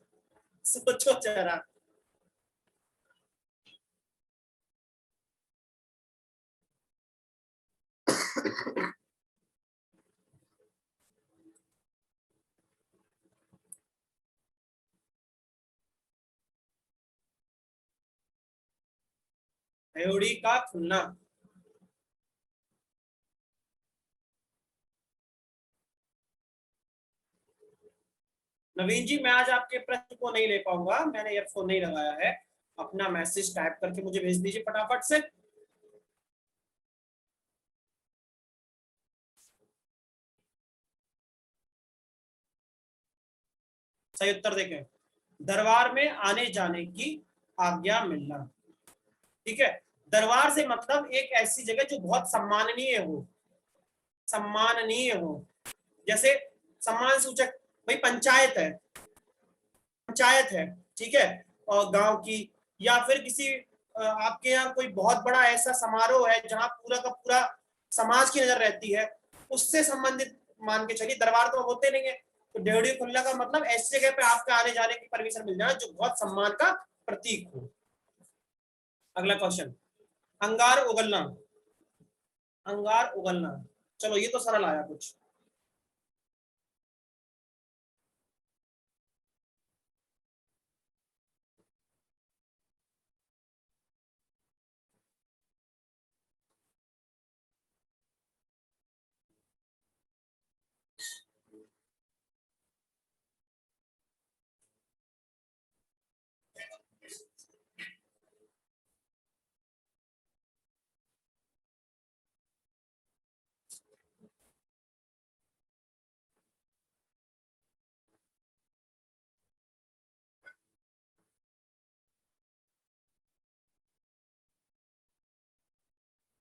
सोचो जरा। डेवड़ी का खुलना। नवीन जी मैं आज आपके प्रश्न को नहीं ले पाऊंगा, मैंने ईयरफोन नहीं लगाया है, अपना मैसेज टाइप करके मुझे भेज दीजिए फटाफट से। सही उत्तर देखें, दरबार में आने जाने की आज्ञा मिलना, ठीक है। दरबार से मतलब एक ऐसी जगह जो बहुत सम्माननीय हो, सम्माननीय हो, जैसे सम्मान सूचक, भाई पंचायत है, पंचायत है, ठीक है, और गांव की, या फिर किसी आपके यहाँ कोई बहुत बड़ा ऐसा समारोह है जहां पूरा का पूरा समाज की नजर रहती है, उससे संबंधित मान के चलिए, दरबार तो होते नहीं है, तो डेवढ़ी खुल्ला का मतलब ऐसी जगह पे आपका आने जाने की परमिशन मिल जाए जो बहुत सम्मान का प्रतीक हो। अगला क्वेश्चन, अंगार उगलना, अंगार उगलना, चलो ये तो सरल आया कुछ।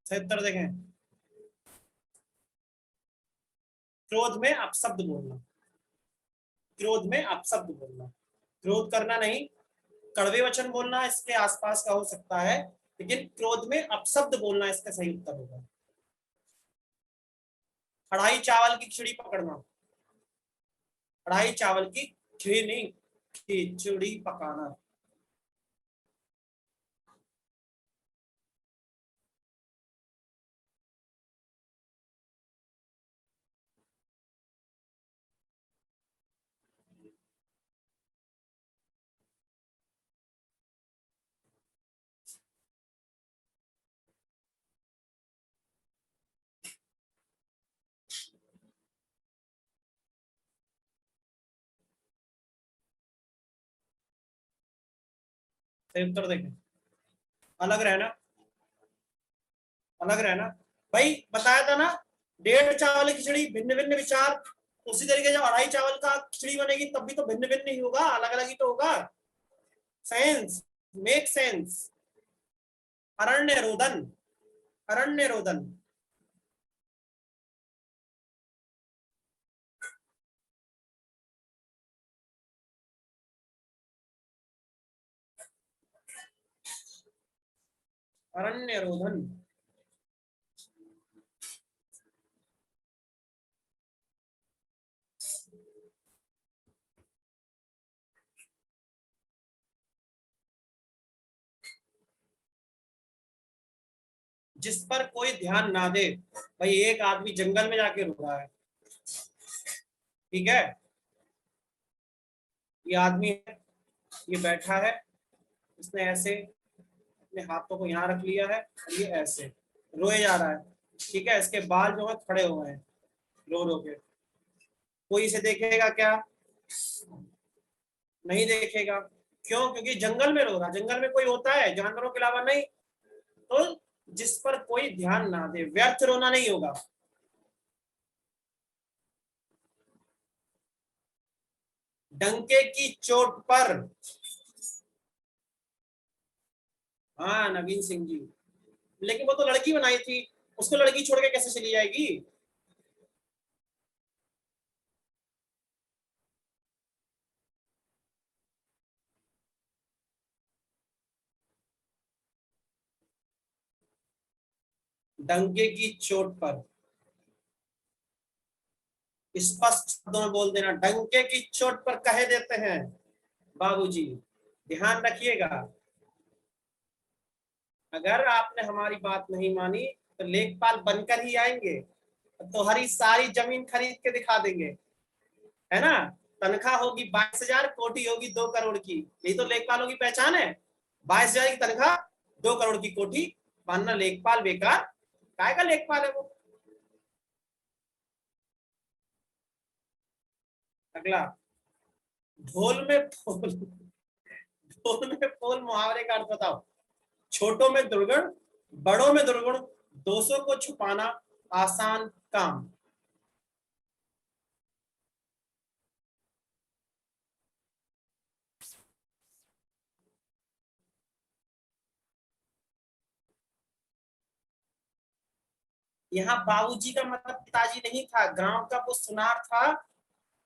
सही उत्तर देखें, क्रोध में अपशब्द बोलना, क्रोध में अपशब्द बोलना, क्रोध करना नहीं, कड़वे वचन बोलना इसके आसपास का हो सकता है, लेकिन क्रोध में अपशब्द बोलना इसका सही उत्तर होगा। कढ़ाई चावल की खिचड़ी पकड़ना, कढ़ाई चावल की खिचड़ी नहीं, खिचड़ी पकाना। सही उत्तर देखें। अलग रहना, अलग रहना भाई, बताया था ना, 1.5 चावल की खिचड़ी भिन्न भिन्न विचार। उसी तरीके जब 2.5 चावल का खिचड़ी बनेगी तब भी तो भिन्न भिन्न ही होगा, अलग अलग ही तो होगा। Sense, make sense. अरण्य रोदन, अरण्य रोदन। अरण्य रोदन। जिस पर कोई ध्यान ना दे। भाई एक आदमी जंगल में जाके रुक रहा है, ठीक है, ये आदमी है, ये बैठा है, इसने ऐसे अपने हाथों को यहाँ रख लिया है और ये ऐसे रोए जा रहा है, ठीक है, इसके बाल जो है खड़े हुए हैं रो रो के। कोई इसे देखेगा क्या? नहीं देखेगा। क्यों? क्योंकि जंगल में रो रहा, जंगल में कोई होता है जानवरों के अलावा? नहीं। तो जिस पर कोई ध्यान ना दे, व्यर्थ रोना नहीं होगा। डंके की चोट पर। हाँ, नवीन सिंह जी। लेकिन वो तो लड़की बनाई थी, उसको लड़की छोड़ के कैसे चली जाएगी? डंके की चोट पर, स्पष्ट शब्दों में बोल देना, डंके की चोट पर कह देते हैं बाबूजी। ध्यान रखिएगा, अगर आपने हमारी बात नहीं मानी तो लेखपाल बनकर ही आएंगे, तो हरी सारी जमीन खरीद के दिखा देंगे, है ना। तनख्वाह होगी 22,000, कोठी होगी 2 करोड़ की। यही तो लेखपालों की पहचान है। 22,000 की तनख्वाह, 2 करोड़ की कोठी। मानना लेखपाल बेकार, काय का लेखपाल है वो। अगला, ढोल में फूल, ढोल में फूल मुहावरे का अर्थ बताओ। छोटों में दुर्गुण, बड़ों में दुर्गुण, दोषों को छुपाना आसान काम। यहाँ बाबूजी का मतलब पिताजी नहीं था, गांव का वो सुनार था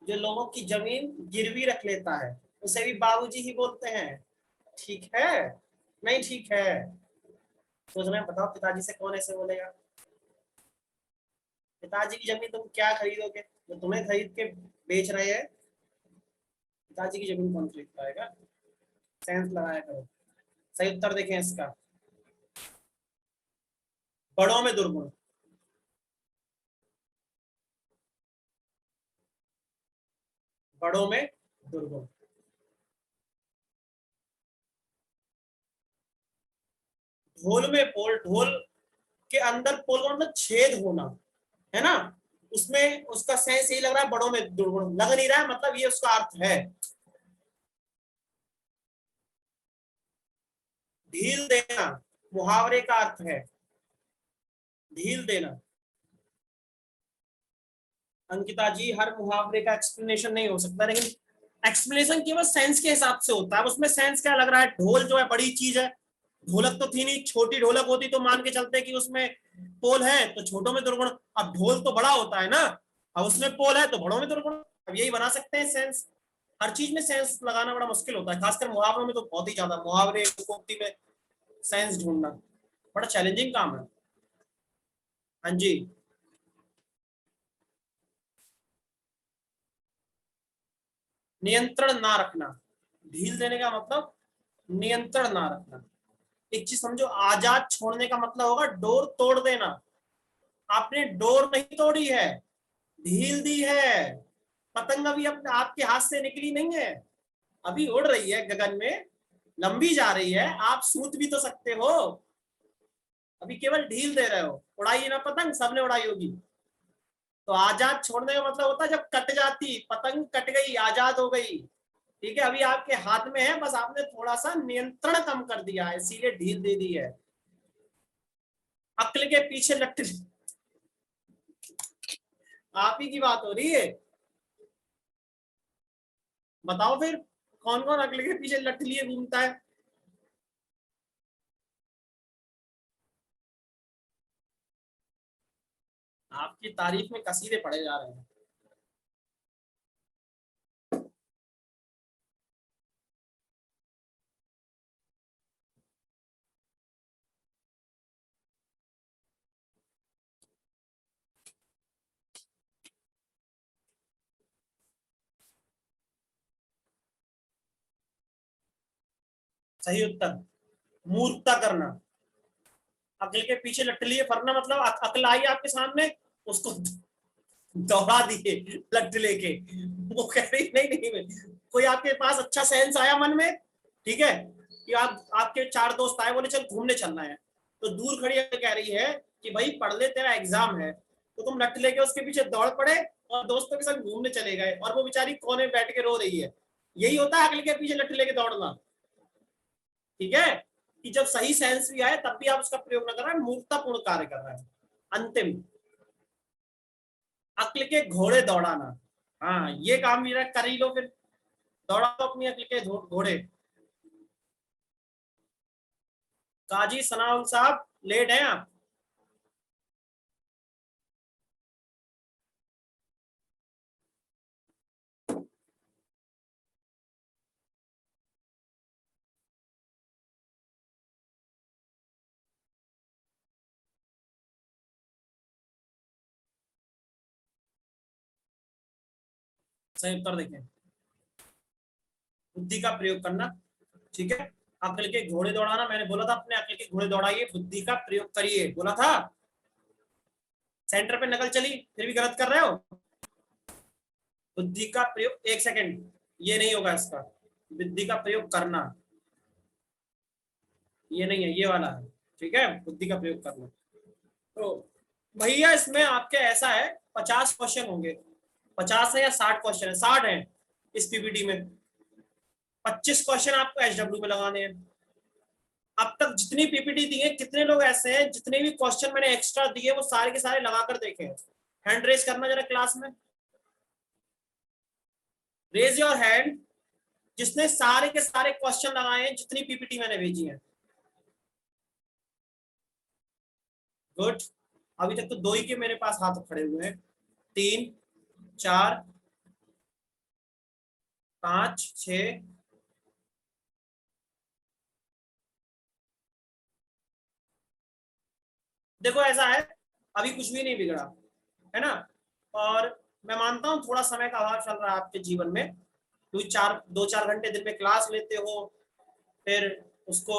जो लोगों की जमीन गिरवी रख लेता है, उसे भी बाबूजी ही बोलते हैं। ठीक है? नहीं ठीक है? सोच रहे हैं, बताओ पिताजी से कौन ऐसे बोलेगा? पिताजी की जमीन तुम क्या खरीदोगे, जो तुम्हें खरीद के बेच रहे हैं? पिताजी की जमीन कौन खरीद पाएगा? सेंस लगाया करो। सही उत्तर देखें इसका, बड़ों में दुर्गुण। बड़ों में दुर्गुण। ढोल में पोल, ढोल के अंदर पोल का मतलब छेद होना, है ना। उसमें उसका सेंस यही लग रहा है, बड़ों में दुर्गुण लग नहीं रहा है, मतलब ये उसका अर्थ है। ढील देना मुहावरे का अर्थ है, ढील देना। अंकिता जी, हर मुहावरे का एक्सप्लेनेशन नहीं हो सकता, लेकिन एक्सप्लेनेशन केवल सेंस के हिसाब से होता है। उसमें सेंस क्या लग रहा है, ढोल जो है बड़ी चीज है, ढोलक तो थी नहीं, छोटी ढोलक होती तो मान के चलते कि उसमें पोल है तो छोटों में दुर्गुण। अब ढोल तो बड़ा होता है ना, अब उसमें पोल है तो बड़ों में दुर्गुण। अब यही बना सकते हैं सेंस। हर चीज में सेंस लगाना बड़ा मुश्किल होता है, खासकर मुहावरों में तो बहुत ही ज्यादा, मुहावरे लोकोक्ति में सेंस ढूंढना बड़ा चैलेंजिंग काम है। हाँ जी। नियंत्रण ना रखना, ढील देने का मतलब नियंत्रण ना रखना। एक चीज समझो, आजाद छोड़ने का मतलब होगा डोर तोड़ देना। आपने डोर नहीं तोड़ी है, ढील दी है। पतंग अभी अपने आपके हाथ से निकली नहीं है, अभी उड़ रही है गगन में, लंबी जा रही है, आप सूत भी तो सकते हो। अभी केवल ढील दे रहे हो, उड़ाई ना पतंग, सबने उड़ाई होगी। तो आजाद छोड़ने का मतलब होता है जब कट जाती पतंग, कट गई, आजाद हो गई। ठीक है, अभी आपके हाथ में है, बस आपने थोड़ा सा नियंत्रण कम कर दिया है, इसीलिए ढील दे दी है। अक्ल के पीछे लट, आप ही की बात हो रही है। बताओ फिर, कौन कौन अक्ल के पीछे लट लिए घूमता है? आपकी तारीफ में कसीदे पढ़े जा रहे हैं। सही उत्तर, मूर्खता करना। अकल के पीछे लट लिए फरना मतलब अकल आई आपके सामने, उसको दौड़ा दिए लट लेके। वो कह रही नहीं नहीं कोई आपके पास अच्छा सेंस आया मन में, ठीक है, कि आप आपके चार दोस्त आए, बोले चल घूमने चलना है, तो दूर खड़ी कह रही है कि भाई पढ़ ले तेरा एग्जाम है, तो तुम लट लेके उसके पीछे दौड़ पड़े और दोस्तों के साथ घूमने चले गए, और वो बेचारी कोने में बैठ के रो रही है। यही होता है अकल के पीछे लट लेके दौड़ना। ठीक है, कि जब सही सेंस भी आए तब भी आप उसका प्रयोग न कर रहे हैं, मूर्खतापूर्ण कार्य कर रहे हैं। अंतिम, अक्ल के घोड़े दौड़ाना। हाँ, ये काम मेरा कर ही लो फिर, दौड़ा दो अपनी अक्ल के घोड़े। काजी सनाउल साहब, लेट हैं आप? सही उत्तर देखें, बुद्धि का प्रयोग करना। ठीक है, अक्ल के घोड़े दौड़ाना, मैंने बोला था अपने अक्ल के घोड़े दौड़ाइए, बुद्धि का प्रयोग करिए, बोला था। सेंटर पे नकल चली, फिर भी गलत कर रहे हो। बुद्धि का प्रयोग, एक सेकंड, ये नहीं होगा इसका, बुद्धि का प्रयोग करना, ये नहीं है, ये वाला है। ठीक है, बुद्धि का प्रयोग करना। तो भैया इसमें आपके ऐसा है, 50 क्वेश्चन होंगे, 50 है या 60 क्वेश्चन है, 60 है इस पीपीटी में। 25 क्वेश्चन आपको एचडब्ल्यू में लगाने हैं। अब तक जितनी पीपीटी दी है, कितने लोग ऐसे हैं जितने भी क्वेश्चन मैंने एक्स्ट्रा दिए वो सारे के सारे लगा कर देखे हैं? हैंड रेस करना जरा क्लास में, रेज योर हैंड, जिसने सारे के सारे क्वेश्चन लगाए हैं जितनी पीपीटी मैंने भेजी है। गुड, अभी तक तो दो ही के मेरे पास हाथ खड़े हुए हैं, 3, 4, 5, 6। देखो ऐसा है, अभी कुछ भी नहीं बिगड़ा, है ना? और मैं मानता हूँ थोड़ा समय का अभाव चल रहा है आपके जीवन में, क्योंकि 2-4 घंटे दिन में क्लास लेते हो, फिर उसको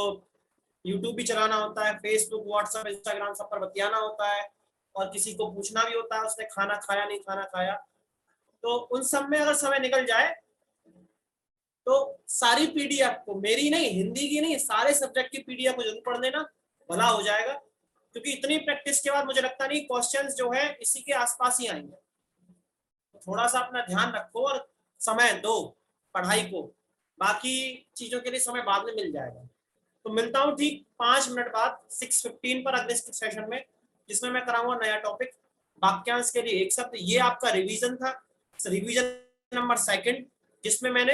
यूट्यूब भी चलाना होता है, फेसबुक व्हाट्सएप इंस्टाग्राम सब पर बतियाना होता है, और किसी को पूछना भी होता है उसने खाना खाया नहीं खाना खाया। तो उन सब में अगर समय निकल जाए तो सारी पीडीएफ को, मेरी नहीं, हिंदी की नहीं, सारे सब्जेक्ट की पीडीएफ को जरूर पढ़ लेना, भला हो जाएगा। क्योंकि इतनी प्रैक्टिस के बाद मुझे लगता नहीं क्वेश्चंस जो है इसी के आसपास ही आएंगे। तो थोड़ा सा अपना ध्यान रखो और समय दो पढ़ाई को, बाकी चीजों के लिए समय बाद में मिल जाएगा। तो मिलता हूँ ठीक 5 मिनट बाद 6:15 पर अगले सेशन में, जिसमें मैं कराऊंगा नया टॉपिक, वाक्यांश के लिए एक शब्द। ये आपका रिवीजन था, रिवीजन नंबर 2, जिसमें मैंने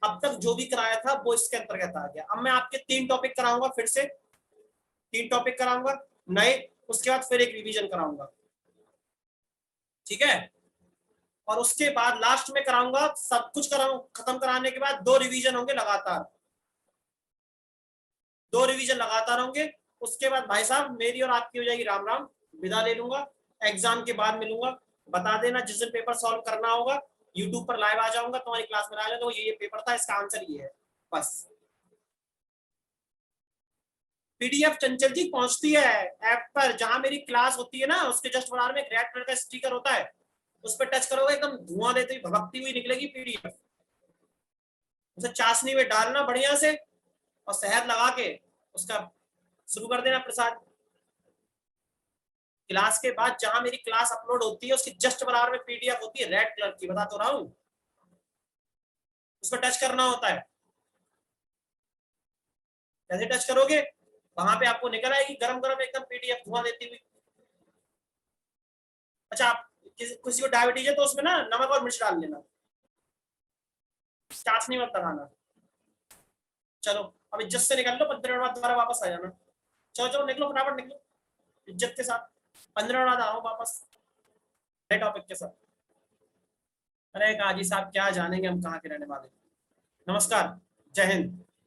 अब तक जो भी कराया था वो इसके अंतर्गत आ गया। अब मैं आपके 3 टॉपिक कराऊंगा, फिर से 3 टॉपिक कराऊंगा नए, उसके बाद फिर एक रिवीजन कराऊंगा। ठीक है, और उसके बाद लास्ट में कराऊंगा, सब कुछ कराऊं, खत्म कराने के बाद 2 रिवीजन होंगे लगातार, 2 रिवीजन लगातार होंगे। उसके बाद भाई साहब मेरी और आपकी हो जाएगी राम राम, विदा ले लूंगा। एग्जाम के बाद मिलूंगा, बता देना जिस दिन पेपर सॉल्व करना होगा, यूट्यूब पर लाइव आ जाऊंगा, तुम्हारी क्लास में आ जाऊंगा, ये पेपर था, इसका आंसर ये है, बस। पीडीएफ चंचल जी पहुंचती है ऐप पर, जहां मेरी क्लास होती है ना, उसके जस्ट बराबर में रेड कलर का स्टिकर होता है, उस पर टच करोगे एकदम धुआं देती हुई भभकती हुई निकलेगी पीडीएफ। उसे चाशनी में डालना बढ़िया से, और शहद लगा के उसका शुरू कर देना प्रसाद। क्लास के बाद जहां मेरी क्लास अपलोड होती है उसकी जस्ट बराबर में पीडीएफ होती है रेड कलर की, बता तो रहा हूं। उसको टच करना होता है। कैसे टच करोगे? वहां पे आपको निकल आएगी गरम गरम एकदम पीडीएफ धुआं देती हुई। अच्छा, आप किसी को डायबिटीज है तो उसमें ना नमक और मिर्च डाल लेना, चाशनी मत लगाना। चलो अब इज्जत से निकल लो, 15 मिनट बाद दोबारा वापस आ जाना। चलो चलो निकलो, फटाफट निकलो इज्जत के साथ। 15 मिनट बाद आओ वापस नए टॉपिक के साथ। अरे काजी साहब क्या जानेंगे हम कहाँ के रहने वाले। नमस्कार, जय हिंद।